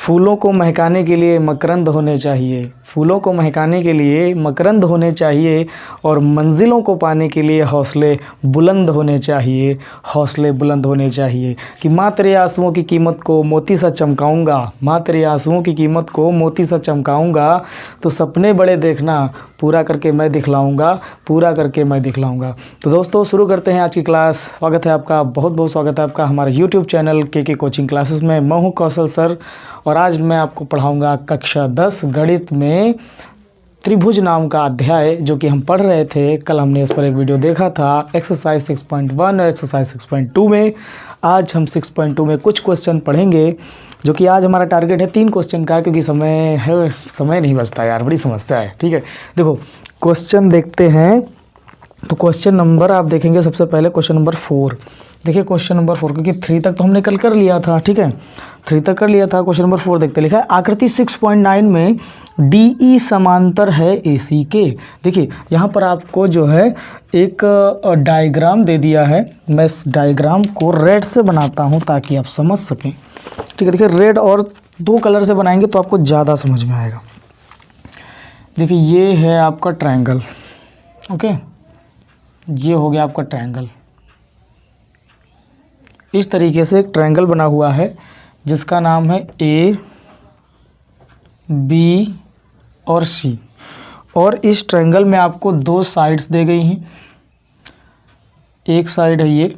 फूलों को महकाने के लिए मकरंद होने चाहिए, फूलों को महकाने के लिए मकरंद होने चाहिए, और मंजिलों को पाने के लिए हौसले बुलंद होने चाहिए, हौसले बुलंद होने चाहिए। कि माँ तेरे आंसुओं की कीमत को मोती सा चमकाऊंगा, माँ तेरे आंसुओं की कीमत को मोती सा चमकाऊंगा, तो सपने बड़े देखना, पूरा करके मैं दिखलाऊंगा, पूरा करके मैं दिखलाऊंगा। तो दोस्तों शुरू करते हैं आज की क्लास। स्वागत है आपका, बहुत बहुत स्वागत है आपका हमारे यूट्यूब चैनल के कोचिंग क्लासेस में। मैं हूं कौशल सर और आज मैं आपको पढ़ाऊंगा कक्षा 10 गणित में त्रिभुज नाम का अध्याय जो कि हम पढ़ रहे थे। कल हमने इस पर एक वीडियो देखा था एक्सरसाइज 6.1 और एक्सरसाइज 6.2 में। आज हम 6.2 में कुछ क्वेश्चन पढ़ेंगे जो कि आज हमारा टारगेट है 3 क्वेश्चन का, क्योंकि समय नहीं बचता यार, बड़ी समस्या है। ठीक है, देखो क्वेश्चन देखते हैं। तो क्वेश्चन नंबर आप देखेंगे सबसे पहले क्वेश्चन नंबर 4। देखिए क्वेश्चन नंबर 4, क्योंकि 3 तक तो हमने कल कर लिया था। ठीक है, 3 तक कर लिया था। क्वेश्चन नंबर 4 देखते, लिखा है आकृति 6.9 में DE समांतर है AC के। देखिए यहाँ पर आपको जो है एक डायग्राम दे दिया है। मैं इस डायग्राम को रेड से बनाता हूँ ताकि आप समझ सकें। ठीक है, देखिए रेड और 2 कलर से बनाएंगे तो आपको ज़्यादा समझ में आएगा। देखिए ये है आपका ट्रायंगल, ओके, ये हो गया आपका ट्रायंगल। इस तरीके से एक ट्रायंगल बना हुआ है जिसका नाम है A, B और C। और इस ट्रायंगल में आपको 2 साइड्स दे गई हैं। एक साइड है ये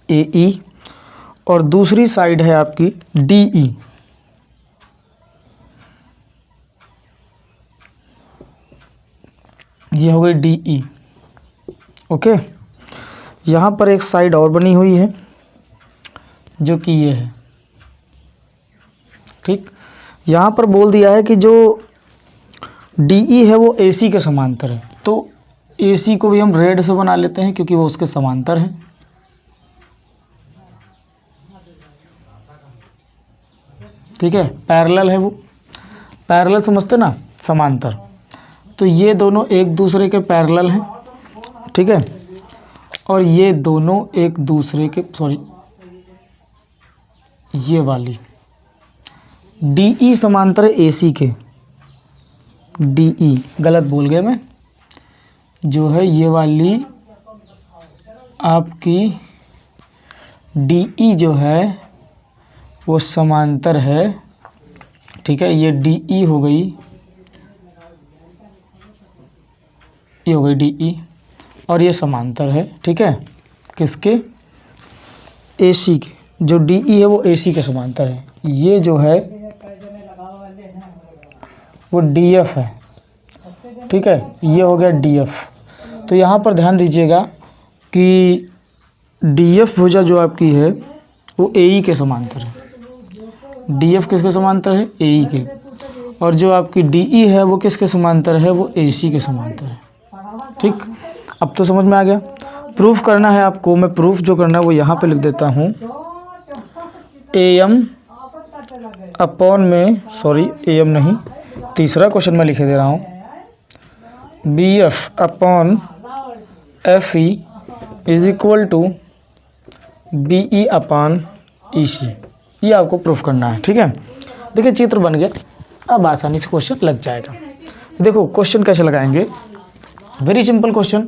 AE और दूसरी साइड है आपकी DE। ये हो गई DE, ओके। यहाँ पर एक साइड और बनी हुई है जो कि ये है। ठीक, यहाँ पर बोल दिया है कि जो DE है वो AC के समांतर है। तो AC को भी हम रेड से बना लेते हैं क्योंकि वो उसके समांतर है। ठीक है, पैरेलल है, वो पैरेलल समझते ना, समांतर। तो ये दोनों एक दूसरे के पैरेलल हैं। ठीक है, और ये दोनों एक दूसरे के, ये वाली DE समांतर है AC के। DE गलत बोल गया मैं, जो है ये वाली आपकी DE जो है वो समांतर है। ठीक है, ये DE हो गई, ये हो गई DE और ये समांतर है। ठीक है, किसके? AC के। जो DE है वो AC के समांतर है। ये जो है वो DF है। ठीक है, ये हो गया DF। तो यहाँ पर ध्यान दीजिएगा कि DF भुजा जो आपकी है वो AE के समांतर है। DF किसके समांतर है? AE के। और जो आपकी DE है वो किसके समांतर है? वो AC के समांतर है। ठीक, अब तो समझ में आ गया। प्रूफ करना है आपको। मैं प्रूफ जो करना है वो यहाँ पे लिख देता हूँ, AM अपॉन में, AM नहीं, तीसरा क्वेश्चन मैं लिखे दे रहा हूँ, BF upon FE is equal to BE upon EC। ये आपको प्रूफ करना है। ठीक है, देखिए चित्र बन गया, अब आसानी से क्वेश्चन लग जाएगा। देखो क्वेश्चन कैसे लगाएंगे, वेरी सिंपल क्वेश्चन।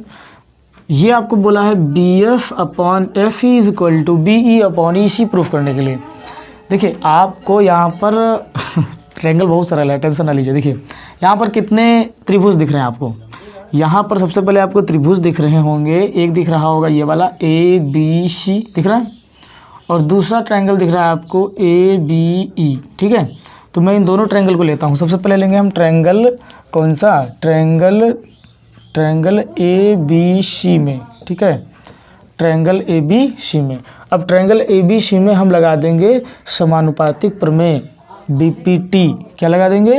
ये आपको बोला है BF upon FE is equal to BE upon EC proof करने के लिए। देखिए आपको यहाँ पर ट्रायंगल बहुत सरल है, टेंशन ना लीजिए। देखिए यहाँ पर कितने त्रिभुज दिख रहे हैं आपको। यहाँ पर सबसे पहले आपको त्रिभुज दिख रहे होंगे। एक दिख रहा होगा ये वाला ABC दिख रहा है, और दूसरा ट्रायंगल दिख रहा है आपको ABE। ठीक है, तो मैं इन दोनों ट्रायंगल को लेता हूँ। सबसे पहले लेंगे हम ट्रायंगल, कौन सा? ट्रायंगल ABC में। ठीक है, ट्रायंगल ABC में। अब ट्रायंगल ABC में हम लगा देंगे समानुपातिक प्रमेय, BPT। क्या लगा देंगे?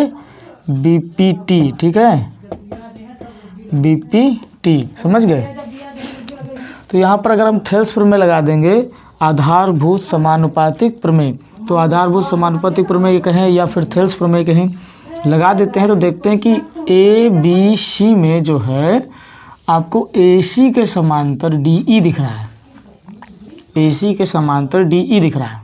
BPT। ठीक है, BPT, समझ गए? तो यहाँ पर अगर हम थेल्स प्रमेय लगा देंगे, आधारभूत समानुपातिक प्रमेय, तो आधारभूत समानुपातिक प्रमेय कहें या फिर थेल्स प्रमेय कहें, लगा देते हैं तो देखते हैं कि ABC में जो है आपको AC के समांतर DE दिख रहा है। AC के समांतर DE दिख रहा है।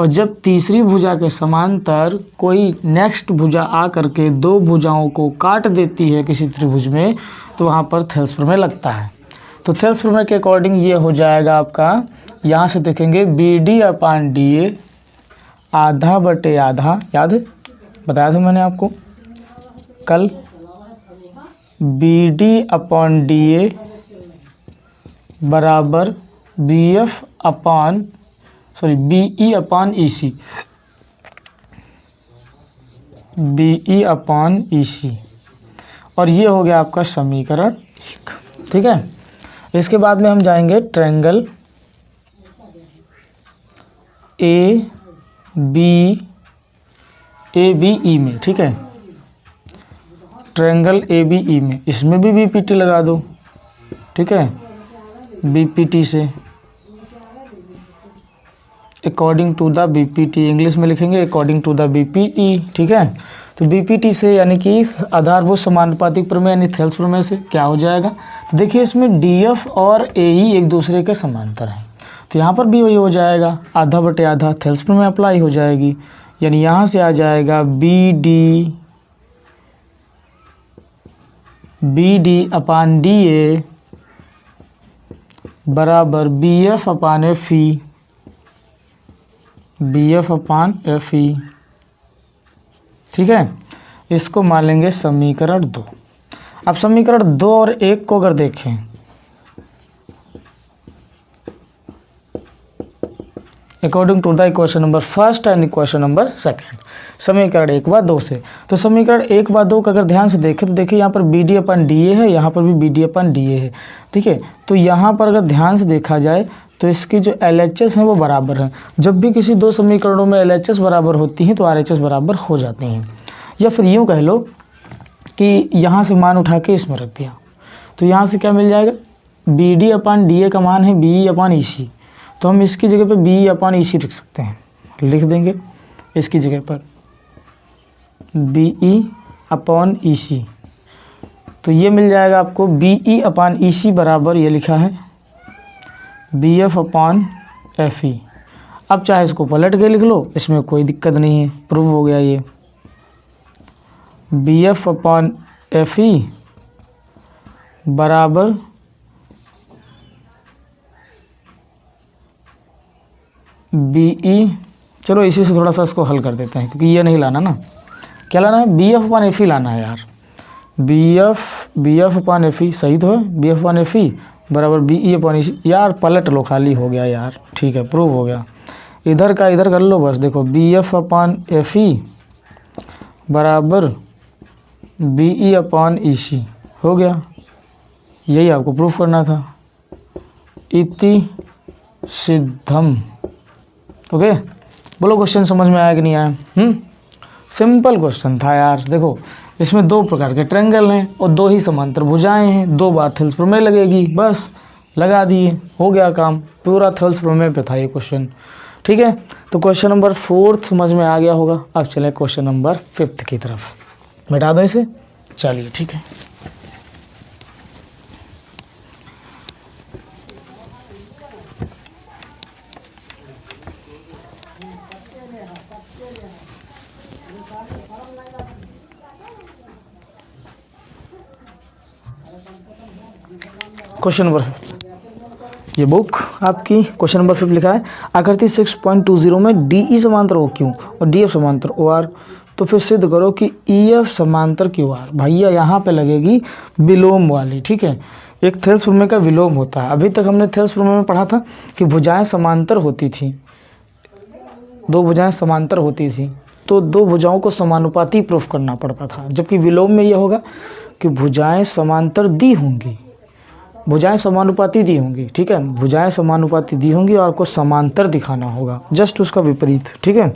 और जब तीसरी भुजा के समांतर कोई नेक्स्ट भुजा आ करके दो भुजाओं को काट देती है किसी त्रिभुज में, तो वहाँ पर थेल्स प्रमेय लगता है। तो थेल्स प्रमेय के अकॉर्डिंग ये हो जाएगा आपका, यहाँ से देखेंगे BD/DA आधा बटे आधा, याद है बताया था मैंने आपको कल, BD/DA बराबर BE/EC, BE/EC, और ये हो गया आपका समीकरण 1। ठीक है, इसके बाद में हम जाएंगे ट्रायंगल ABE में। ठीक है, ट्रायंगल ABE में, इसमें भी BPT लगा दो। ठीक है, BPT से according to the BPT, English में लिखेंगे अकॉर्डिंग टू द BPT। ठीक है, तो BPT से यानी कि आधारभूत समानुपातिक प्रमेय यानी थेल्स प्रमेय से क्या हो जाएगा, तो देखिए इसमें DF और AE एक दूसरे के समांतर हैं, तो यहाँ पर भी वही हो जाएगा, आधा बटे आधा थेल्स प्रमेय अप्लाई हो जाएगी। यानी यहाँ से आ जाएगा BD/DA बराबर BF/FE। ठीक है, इसको मान लेंगे समीकरण 2। अब समीकरण 2 और 1 को अगर देखें, according to the equation number 1 and equation number 2, समीकरण 1 व 2 से, तो समीकरण 1 व 2 का अगर ध्यान से देखें तो देखिए यहाँ पर BD/DA है, यहाँ पर भी BD/DA है। ठीक है, तो यहाँ पर अगर ध्यान से देखा जाए तो इसकी जो LHS हैं वो बराबर हैं। जब भी किसी दो समीकरणों में LHS बराबर होती हैं तो RHS बराबर हो जाती हैं। या फिर यूँ कह लो कि यहाँ से मान उठा के इसमें रख दिया, तो यहाँ से क्या मिल जाएगा, BD/DA का मान है BE/EC, तो हम इसकी जगह पे BE/EC लिख सकते हैं, लिख देंगे इसकी जगह पर BE/EC, तो ये मिल जाएगा आपको BE/EC बराबर, ये लिखा है BF/FE। अब चाहे इसको पलट के लिख लो, इसमें कोई दिक्कत नहीं है, प्रूव हो गया ये। BF/FE बराबर BE, चलो इसी से थोड़ा सा इसको हल कर देते हैं, क्योंकि ये नहीं लाना ना, क्या लाना है, BF/FE लाना है यार। BF/FE सही तो है, BF/FE बराबर BE/EC, यार पलट लो, खाली हो गया यार। ठीक है, प्रूव हो गया, इधर का इधर कर लो बस। देखो BF/FE बराबर BE/EC हो गया, यही आपको प्रूफ करना था। इति सिद्धम। ओके, बोलो क्वेश्चन समझ में आया कि नहीं आया? सिंपल क्वेश्चन था यार। देखो इसमें दो प्रकार के ट्रायंगल हैं और दो ही समांतर भुजाएं हैं, दो बार थेल्स प्रमेय लगेगी, बस लगा दिए, हो गया काम, पूरा थेल्स प्रमेय पे था ये क्वेश्चन। ठीक है, तो क्वेश्चन नंबर 4 समझ में आ गया होगा। अब चले क्वेश्चन नंबर 5 की तरफ, मिटा दो इसे, चलिए ठीक है। क्वेश्चन नंबर, ये बुक आपकी क्वेश्चन नंबर 5 लिखा है, आकृति 6.20 में DE समांतर OQ और DF समांतर OR, तो फिर सिद्ध करो कि EF समांतर QR। भैया यहाँ पे लगेगी विलोम वाली। ठीक है, एक थेल्स प्रमेय का विलोम होता है। अभी तक हमने थेल्स प्रमेय में पढ़ा था कि भुजाएं समांतर होती थी, दो भुजाएं समांतर होती थी, तो दो भुजाओं को समानुपाती प्रूफ करना पड़ता था। जबकि विलोम में यह होगा कि भुजाएं समांतर दी होंगी, भुजाएं समानुपाती दी होंगी। ठीक है, भुजाएं समानुपाती दी होंगी और आपको समांतर दिखाना होगा, जस्ट उसका विपरीत। ठीक है,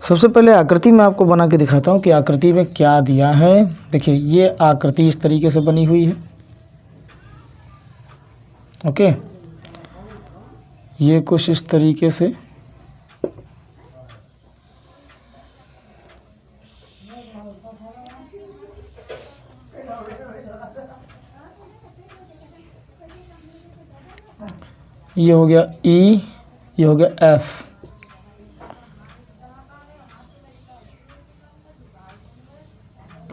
सबसे पहले आकृति में आपको बना के दिखाता हूँ कि आकृति में क्या दिया है। देखिए ये आकृति इस तरीके से बनी हुई है। ओके, ये कुछ इस तरीके से ये हो गया E, ये हो गया F।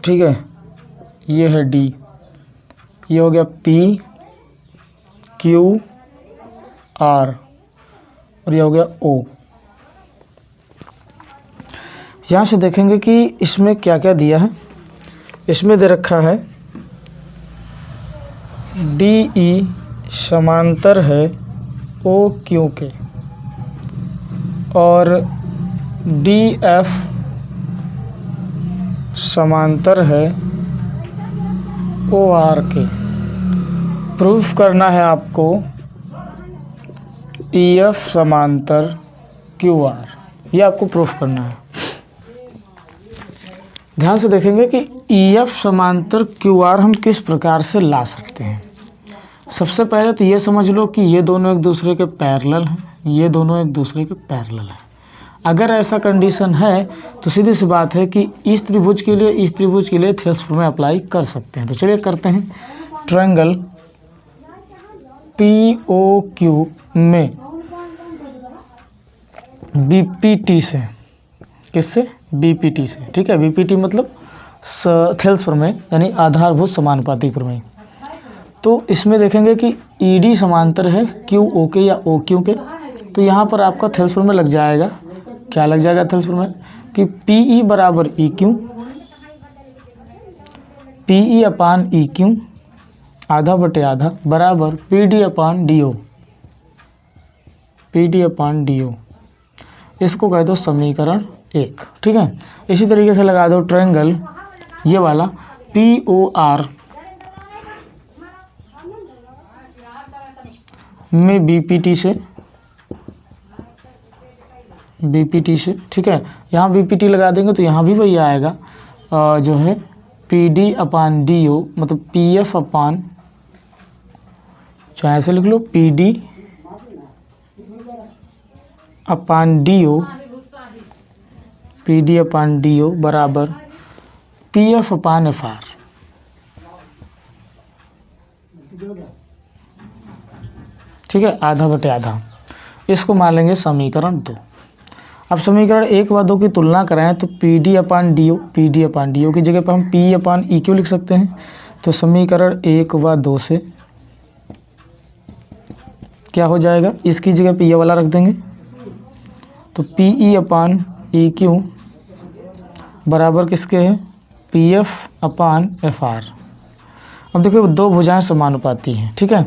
ठीक है, ये है डी, ये हो गया पी क्यू आर और ये हो गया ओ। यहाँ से देखेंगे कि इसमें क्या क्या दिया है। इसमें दे रखा है डी ई समांतर है ओ क्यू के और डी एफ समांतर है ओ आर के। प्रूफ करना है आपको ई एफ समांतर क्यू आर, ये आपको प्रूफ करना है। ध्यान से देखेंगे कि ई एफ समांतर क्यू आर हम किस प्रकार से ला सकते हैं। सबसे पहले तो ये समझ लो कि ये दोनों एक दूसरे के पैरेलल हैं, ये दोनों एक दूसरे के पैरेलल हैं। अगर ऐसा कंडीशन है तो सीधी सी बात है कि इस त्रिभुज के लिए थेल्स प्रमेय अप्लाई कर सकते हैं। तो चलिए करते हैं। ट्रायंगल पी ओ क्यू में बीपीटी से, किससे? बीपीटी से, ठीक है। बीपीटी मतलब थेल्स प्रमेय यानी आधारभूत समानुपाती प्रमेय। तो इसमें देखेंगे कि ईडी समांतर है क्यू ओ के या ओ क्यू के। तो यहाँ पर आपका थेल्स प्रमेय लग जाएगा। क्या लग जाएगा थेल्स प्रमेय? कि पी ई बराबर ई क्यू, पी ई अपान ई क्यू आधा बटे आधा बराबर पी डी अपान डी ओ, पी डी अपान डी ओ। इसको कह दो समीकरण 1, ठीक है। इसी तरीके से लगा दो ट्रायंगल ये वाला पी ओ आर में बीपीटी से, ठीक है। यहाँ बीपीटी लगा देंगे तो यहाँ भी वही आएगा जो है पी डी अपान डी ओ, मतलब पी एफ अपान, चाहे ऐसे लिख लो पी डी अपान डी ओ, पी डी अपान डी ओ बराबर P F upon F R. ठीक है, आधा बटे आधा। इसको मान लेंगे समीकरण 2। अब समीकरण 1 व 2 की तुलना कराएं तो पी डी अपान डी ओ, पी डी अपान डी ओ की जगह पर हम पी अपान ई क्यू लिख सकते हैं। तो समीकरण 1 व 2 से क्या हो जाएगा? इसकी जगह पी ए वाला रख देंगे तो पी ई अपान ई क्यू बराबर किसके है? P F upon F R. अब देखिए दो भुजाएं समानुपाती हैं, ठीक है।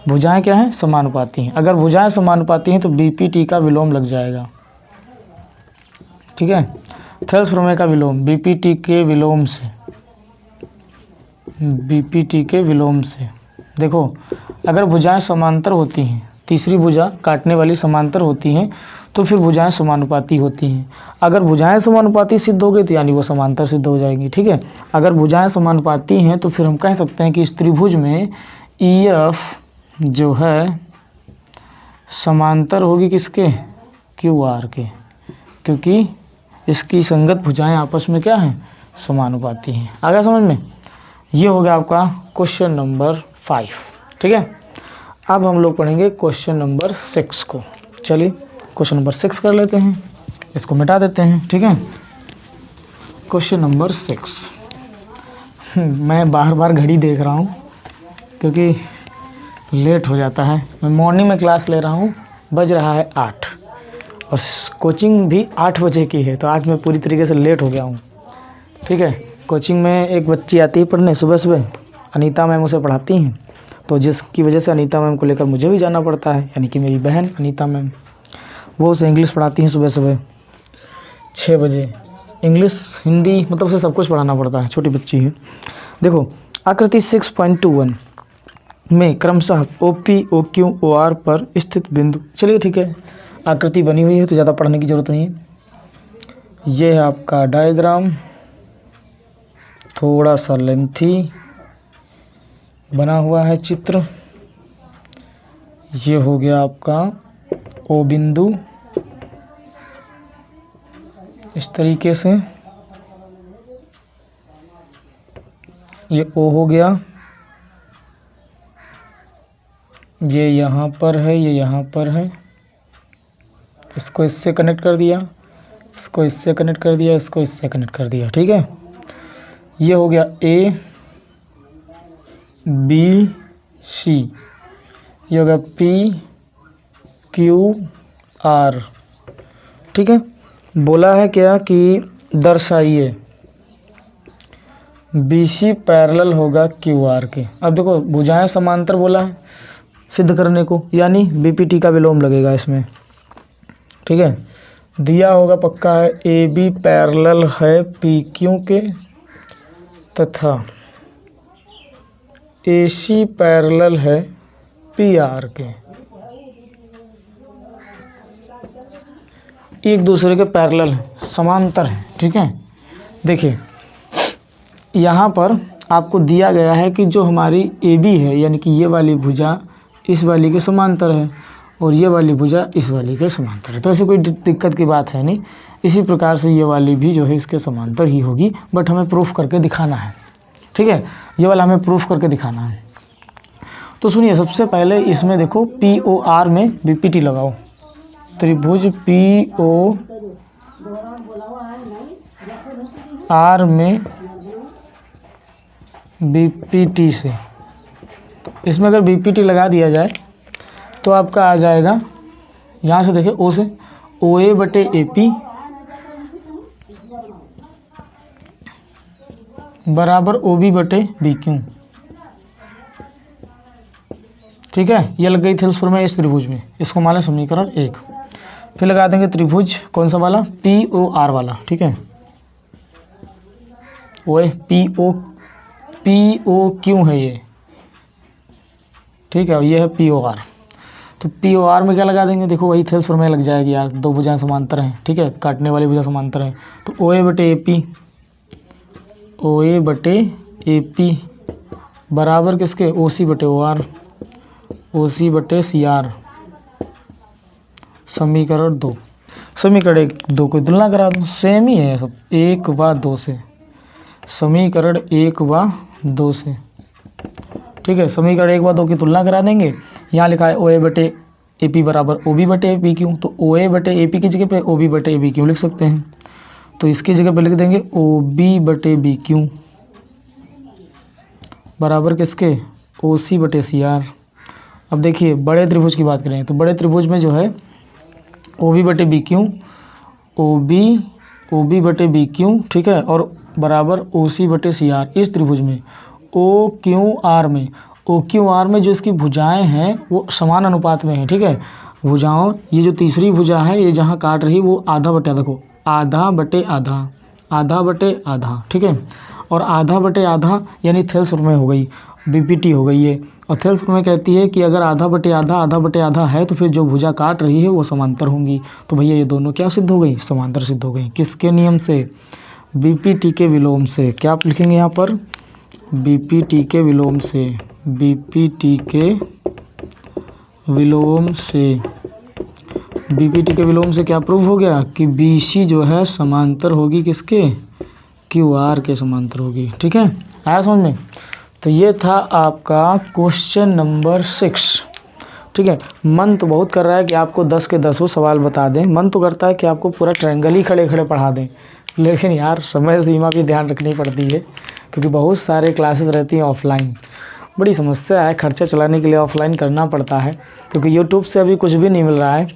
भुजाएं क्या हैं? समानुपाती हैं। अगर भुजाएं समानुपाती हैं तो बीपीटी का विलोम लग जाएगा, ठीक है। थेल्स प्रमेय का विलोम बीपीटी के विलोम से, बीपीटी के विलोम से। देखो अगर भुजाएं समांतर होती हैं, तीसरी भुजा काटने वाली समांतर होती हैं तो फिर भुजाएं समानुपाती होती हैं। अगर भुजाएं समानुपाती सिद्ध हो गई तो यानी वो समांतर सिद्ध हो जाएंगी, ठीक है। अगर भुजाएं समानुपाती हैं तो फिर हम कह सकते हैं कि इस त्रिभुज में ई एफ जो है समांतर होगी किसके? क्यू आर के, क्योंकि इसकी संगत भुजाएं आपस में क्या हैं? समानुपाती हैं। आ गया समझ में? ये हो गया आपका क्वेश्चन नंबर 5, ठीक है। अब हम लोग पढ़ेंगे क्वेश्चन नंबर 6 को। चलिए क्वेश्चन नंबर 6 कर लेते हैं, इसको मिटा देते हैं, ठीक है। क्वेश्चन नंबर 6 मैं बार बार घड़ी देख रहा हूँ क्योंकि लेट हो जाता है। मैं मॉर्निंग में क्लास ले रहा हूँ, बज रहा है 8 और कोचिंग भी 8 बजे की है, तो आज मैं पूरी तरीके से लेट हो गया हूँ, ठीक है। कोचिंग में एक बच्ची आती है पढ़ने सुबह सुबह, अनीता मैम उसे पढ़ाती हैं, तो जिसकी वजह से अनीता मैम को लेकर मुझे भी जाना पड़ता है, यानी कि मेरी बहन अनीता मैम, वो उसे इंग्लिश पढ़ाती हैं सुबह सुबह 6 बजे। इंग्लिश, हिंदी, मतलब उसे सब कुछ पढ़ाना पड़ता है, छोटी बच्ची है। देखो आकृति 6.21 में क्रमशः O P O Q O R पर स्थित बिंदु, चलिए ठीक है, आकृति बनी हुई है तो ज़्यादा पढ़ने की ज़रूरत नहीं है। ये है आपका डायग्राम, थोड़ा सा लेंथी बना हुआ है चित्र। ये हो गया आपका ओ बिंदु, इस तरीके से ये ओ हो गया, ये यहाँ पर है, ये यहाँ पर है, इसको इससे कनेक्ट कर दिया, इसको इससे कनेक्ट कर दिया, इसको इससे कनेक्ट कर दिया, ठीक है। ये हो गया A B C, ये हो गया P Q R। ठीक है, बोला है क्या कि दर्शाइए BC पैरेलल होगा QR के। अब देखो भुजाएं समांतर बोला है सिद्ध करने को, यानी BPT का विलोम लगेगा इसमें। ठीक है, दिया होगा पक्का है AB पैरेलल है PQ के तथा AC पैरेलल है PR के। एक दूसरे के पैरेलल है, समांतर है। ठीक है, देखिए यहाँ पर आपको दिया गया है कि जो हमारी AB है यानी कि ये वाली भुजा इस वाली के समांतर है और ये वाली भुजा इस वाली के समांतर है, तो ऐसे कोई दिक्कत की बात है नहीं। इसी प्रकार से ये वाली भी जो है इसके समांतर ही होगी, बट हमें प्रूफ करके दिखाना है। ठीक है, ये वाला हमें प्रूफ करके दिखाना है। तो सुनिए, सबसे पहले इसमें देखो POR में BPT लगाओ। त्रिभुज POR में BPT से, इसमें अगर BPT लगा दिया जाए तो आपका आ जाएगा, यहाँ से देखिए O से OA बटे AP बराबर OB बटे BQ। ठीक है, ये लग गई थी उस पर में इस त्रिभुज में, इसको मान लें समीकरण 1। फिर लगा देंगे त्रिभुज कौन सा वाला, POR वाला। ठीक है, OA POQ है ये। ठीक है, ये है POR। तो POR में क्या लगा देंगे, देखो वही थे उस पर में लग जाएगी यार, दो भुजाएं समांतर हैं। ठीक है, काटने वाली भुजा समांतर है, तो OA बटे AP बराबर किसके, OC बटे OR, OC बटे CR। समीकरण 2, समीकरण 1 2 को तुलना करा दूँ, सेम ही है सब, 1 व 2 से। समीकरण 1 व 2 से। ठीक है, समीकरण 1 व 2 की तुलना करा देंगे। यहाँ लिखा है OA बटे AP बराबर OB बटे BQ, तो OA बटे AP की जगह पे OB बटे BQ लिख सकते हैं। तो इसकी जगह पे लिख देंगे OB बटे BQ बराबर किसके, OC बटे CR। अब देखिए बड़े त्रिभुज की बात करें तो बड़े त्रिभुज में जो है OB बटे BQ, OB बटे BQ, ठीक है, और बराबर OC बटे CR। इस त्रिभुज में OQR में जो इसकी भुजाएं हैं वो समान अनुपात में है। ठीक है, भुजाओं, ये जो तीसरी भुजा है ये जहाँ काट रही वो आधा बटे आधा, देखो आधा बटे आधा, आधा बटे आधा। ठीक है, और आधा बटे आधा यानी थेल्स में हो गई, BPT हो गई है। और थेल्स में कहती है कि अगर आधा बटे आधा है तो फिर जो भुजा काट रही है वो समांतर होंगी। तो भैया ये दोनों क्या सिद्ध हो गई, समांतर सिद्ध हो गई। किसके नियम से, BPT के विलोम से। क्या आप लिखेंगे यहाँ पर, BPT के विलोम से, BPT के विलोम से। BPT के विलोम से क्या प्रूव हो गया कि BC जो है समांतर होगी किसके, QR के समांतर होगी। ठीक है, आया समझ में। तो ये था आपका क्वेश्चन नंबर 6। ठीक है, मन तो बहुत कर रहा है कि आपको 10 के 10 सवाल बता दें, मन तो करता है कि आपको पूरा ट्रायंगल ही खड़े खड़े पढ़ा दें, लेकिन यार समय सीमा भी ध्यान रखनी पड़ती है क्योंकि बहुत सारे क्लासेस रहती हैं ऑफलाइन। बड़ी समस्या है, खर्चा चलाने के लिए ऑफलाइन करना पड़ता है क्योंकि यूट्यूब से अभी कुछ भी नहीं मिल रहा है।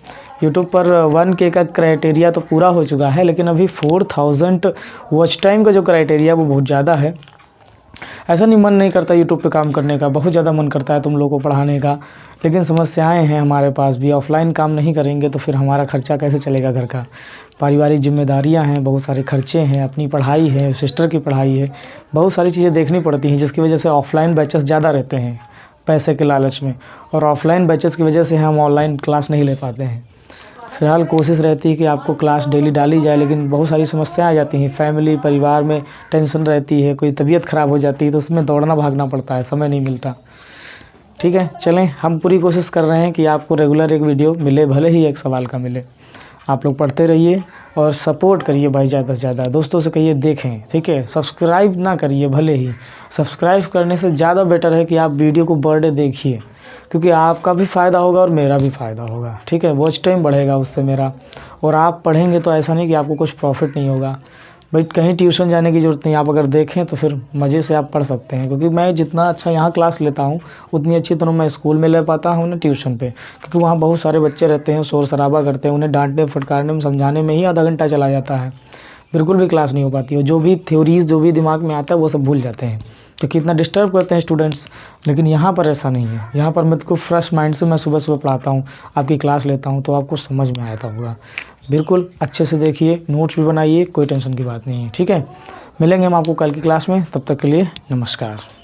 यूट्यूब पर 1K का क्राइटेरिया तो पूरा हो चुका है, लेकिन अभी 4000 वॉच टाइम का जो क्राइटेरिया वो बहुत ज़्यादा है। ऐसा नहीं मन नहीं करता यूट्यूब पे काम करने का, बहुत ज़्यादा मन करता है तुम लोगों को पढ़ाने का, लेकिन समस्याएं हैं हमारे पास भी। ऑफलाइन काम नहीं करेंगे तो फिर हमारा खर्चा कैसे चलेगा, घर का पारिवारिक जिम्मेदारियां हैं, बहुत सारे खर्चे हैं, अपनी पढ़ाई है, सिस्टर की पढ़ाई है, बहुत सारी चीज़ें देखनी पड़ती हैं, जिसकी वजह से ऑफलाइन बैचेस ज़्यादा रहते हैं पैसे के लालच में, और ऑफलाइन बैचेस की वजह से हम ऑनलाइन क्लास नहीं ले पाते हैं। फ़िलहाल कोशिश रहती है कि आपको क्लास डेली डाली जाए, लेकिन बहुत सारी समस्याएं आ जाती हैं, फैमिली परिवार में टेंशन रहती है, कोई तबीयत ख़राब हो जाती है तो उसमें दौड़ना भागना पड़ता है, समय नहीं मिलता। ठीक है, चलें, हम पूरी कोशिश कर रहे हैं कि आपको रेगुलर एक वीडियो मिले, भले ही एक सवाल का मिले। आप लोग पढ़ते रहिए और सपोर्ट करिए भाई, ज़्यादा से ज़्यादा दोस्तों से कहिए देखें। ठीक है, सब्सक्राइब ना करिए, भले ही सब्सक्राइब करने से ज़्यादा बेटर है कि आप वीडियो को बर्थडे देखिए, क्योंकि आपका भी फ़ायदा होगा और मेरा भी फ़ायदा होगा। ठीक है, वॉच टाइम बढ़ेगा उससे मेरा, और आप पढ़ेंगे तो ऐसा नहीं कि आपको कुछ प्रॉफिट नहीं होगा। भाई कहीं ट्यूशन जाने की ज़रूरत नहीं, आप अगर देखें तो फिर मज़े से आप पढ़ सकते हैं, क्योंकि मैं जितना अच्छा यहाँ क्लास लेता हूँ उतनी अच्छी तो मैं स्कूल में ले पाता हूँ ना ट्यूशन पे, क्योंकि वहाँ बहुत सारे बच्चे रहते हैं, शोर शराबा करते हैं, उन्हें डांटने फटकारने में समझाने में ही आधा घंटा चला जाता है, बिल्कुल भी क्लास नहीं हो पाती है। जो भी थ्योरीज़ जो भी दिमाग में आता है वो सब भूल जाते हैं, क्योंकि इतना डिस्टर्ब करते हैं स्टूडेंट्स। लेकिन यहाँ पर ऐसा नहीं है, यहाँ पर मैं को फ्रेश माइंड से मैं सुबह सुबह पढ़ाता हूँ, आपकी क्लास लेता हूँ, तो आपको समझ में आता होगा। बिल्कुल अच्छे से देखिए, नोट्स भी बनाइए, कोई टेंशन की बात नहीं है, ठीक है। मिलेंगे हम आपको कल की क्लास में, तब तक के लिए नमस्कार।